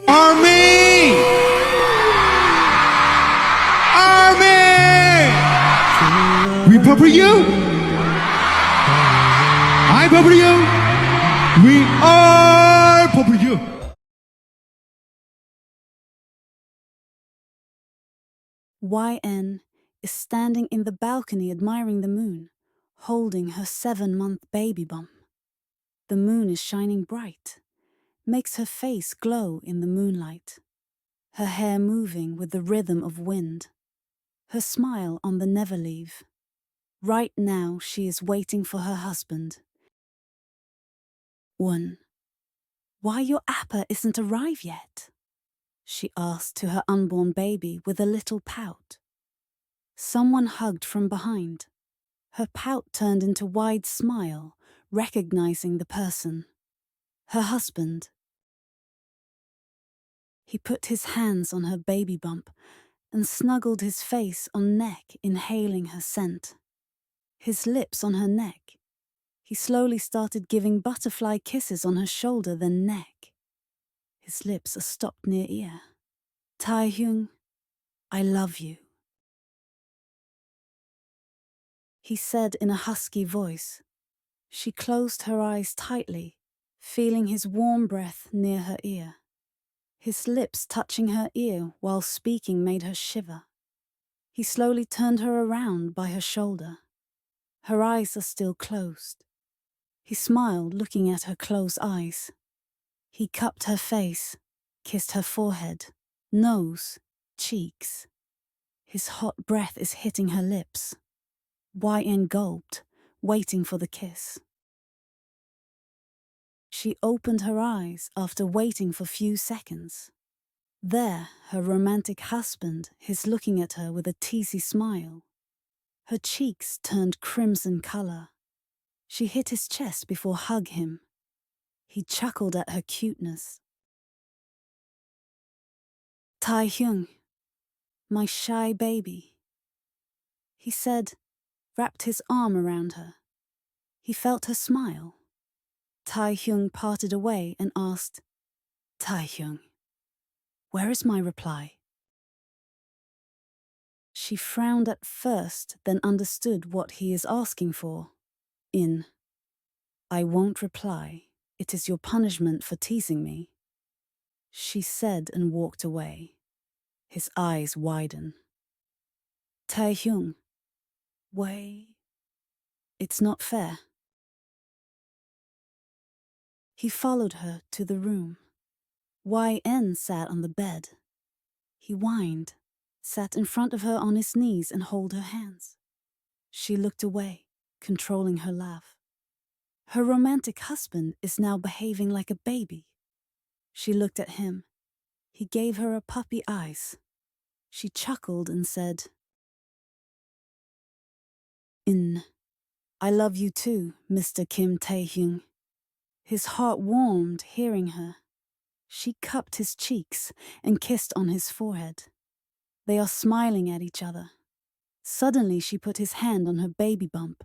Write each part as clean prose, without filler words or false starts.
Army! Army! We pop for you. I pop for you. We are pop for you. YN is standing in the balcony admiring the moon, holding her 7-month baby bump. The moon is shining bright, makes her face glow in the moonlight, her hair moving with the rhythm of wind, her smile on the never leave. Right now she is waiting for her husband. Won, why your appa isn't arrived yet? She asked to her unborn baby with a little pout. Someone hugged from behind. Her pout turned into wide smile, recognizing the person. Her husband. He put his hands on her baby bump and snuggled his face on neck, inhaling her scent. His lips on her neck. He slowly started giving butterfly kisses on her shoulder, then neck. His lips are stopped near ear. Taehyung, I love you, he said in a husky voice. She closed her eyes tightly, feeling his warm breath near her ear. His lips touching her ear while speaking made her shiver. He slowly turned her around by her shoulder. Her eyes are still closed. He smiled, looking at her closed eyes. He cupped her face, kissed her forehead, nose, cheeks. His hot breath is hitting her lips. YN gulped, waiting for the kiss. She opened her eyes after waiting for few seconds. There, her romantic husband is looking at her with a teasy smile. Her cheeks turned crimson color. She hit his chest before hug him. He chuckled at her cuteness. Taehyung, my shy baby, he said, wrapped his arm around her. He felt her smile. Taehyung parted away and asked, Taehyung, where is my reply? She frowned at first, then understood what he is asking for. I won't reply. It is your punishment for teasing me, she said and walked away. His eyes widen. Taehyung, wait. It's not fair. He followed her to the room. YN sat on the bed. He whined, sat in front of her on his knees and held her hands. She looked away, controlling her laugh. Her romantic husband is now behaving like a baby. She looked at him. He gave her a puppy eyes. She chuckled and said, I love you too, Mr. Kim Taehyung. His heart warmed hearing her. She cupped his cheeks and kissed on his forehead. They are smiling at each other. Suddenly she put his hand on her baby bump.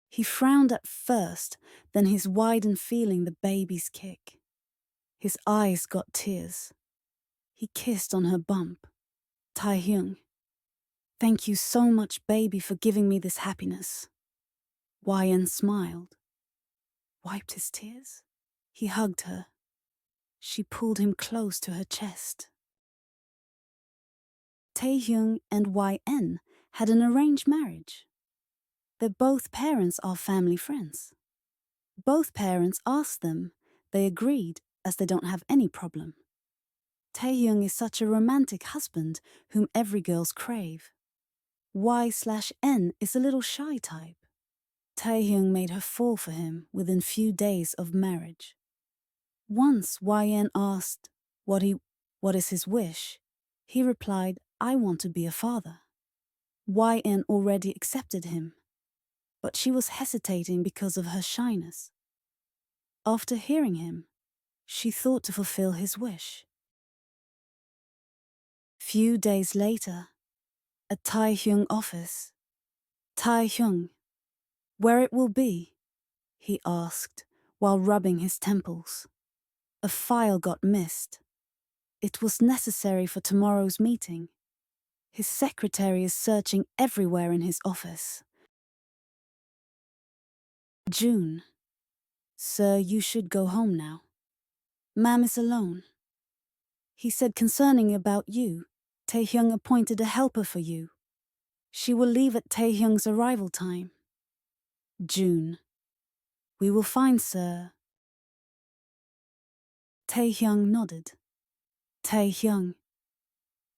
He frowned at first, then his widened, feeling the baby's kick. His eyes got tears. He kissed on her bump. Taehyung, thank you so much, baby, for giving me this happiness. YN smiled. Wiped his tears? He hugged her. She pulled him close to her chest. Taehyung and YN had an arranged marriage. Their both parents are family friends. Both parents asked them. They agreed, as they don't have any problem. Taehyung is such a romantic husband whom every girls crave. Y/N is a little shy type. Taehyung made her fall for him within few days of marriage. Once YN asked what is his wish, he replied, I want to be a father. YN already accepted him, but she was hesitating because of her shyness. After hearing him, she thought to fulfill his wish. Few days later, at Taehyung office, Taehyung, where it will be? He asked while rubbing his temples. A file got missed. It was necessary for tomorrow's meeting. His secretary is searching everywhere in his office. June. Sir, you should go home now. Ma'am is alone. He said concerning about you, Taehyung appointed a helper for you. She will leave at Taehyung's arrival time. June. We will find, sir. Taehyung nodded. Taehyung.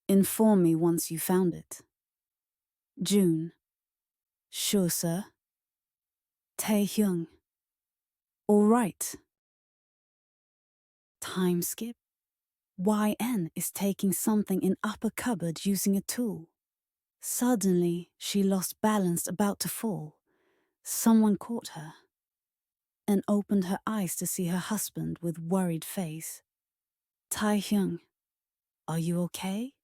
Inform me once you found it. June. Sure, sir. Taehyung. All right. Time skip. YN is taking something in upper cupboard using a tool. Suddenly, she lost balance about to fall. Someone caught her and opened her eyes to see her husband with worried face. Taehyung, are you okay?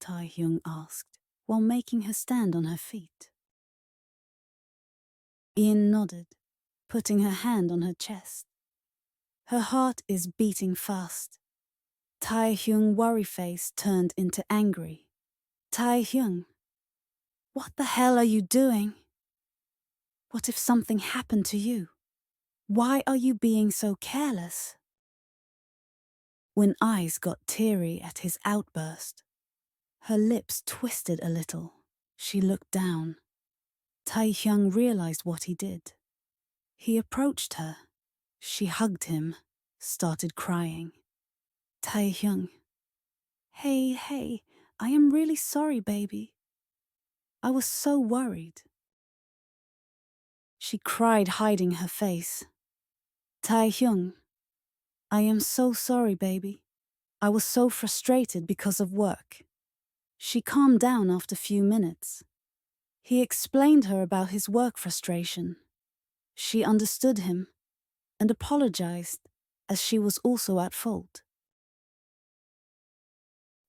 Taehyung asked, while making her stand on her feet. Ian nodded, putting her hand on her chest. Her heart is beating fast. Taehyung worry face turned into angry. Taehyung, what the hell are you doing? What if something happened to you? Why are you being so careless? When eyes got teary at his outburst, her lips twisted a little. She looked down. Taehyung realized what he did. He approached her. She hugged him, started crying. Taehyung, hey, I am really sorry, baby. I was so worried. She cried, hiding her face. Taehyung, I am so sorry, baby. I was so frustrated because of work. She calmed down after a few minutes. He explained her about his work frustration. She understood him and apologized, as she was also at fault.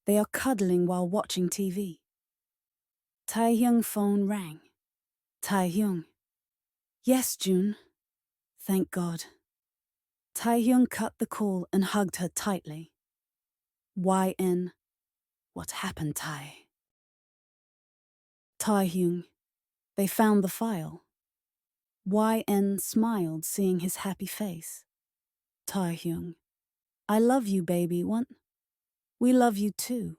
They are cuddling while watching TV. Taehyung's phone rang. Taehyung. Yes, June. Thank God. Taehyung cut the call and hugged her tightly. YN. What happened, Tae? Taehyung. They found the file. YN smiled, seeing his happy face. Taehyung. I love you, baby. What? We love you too.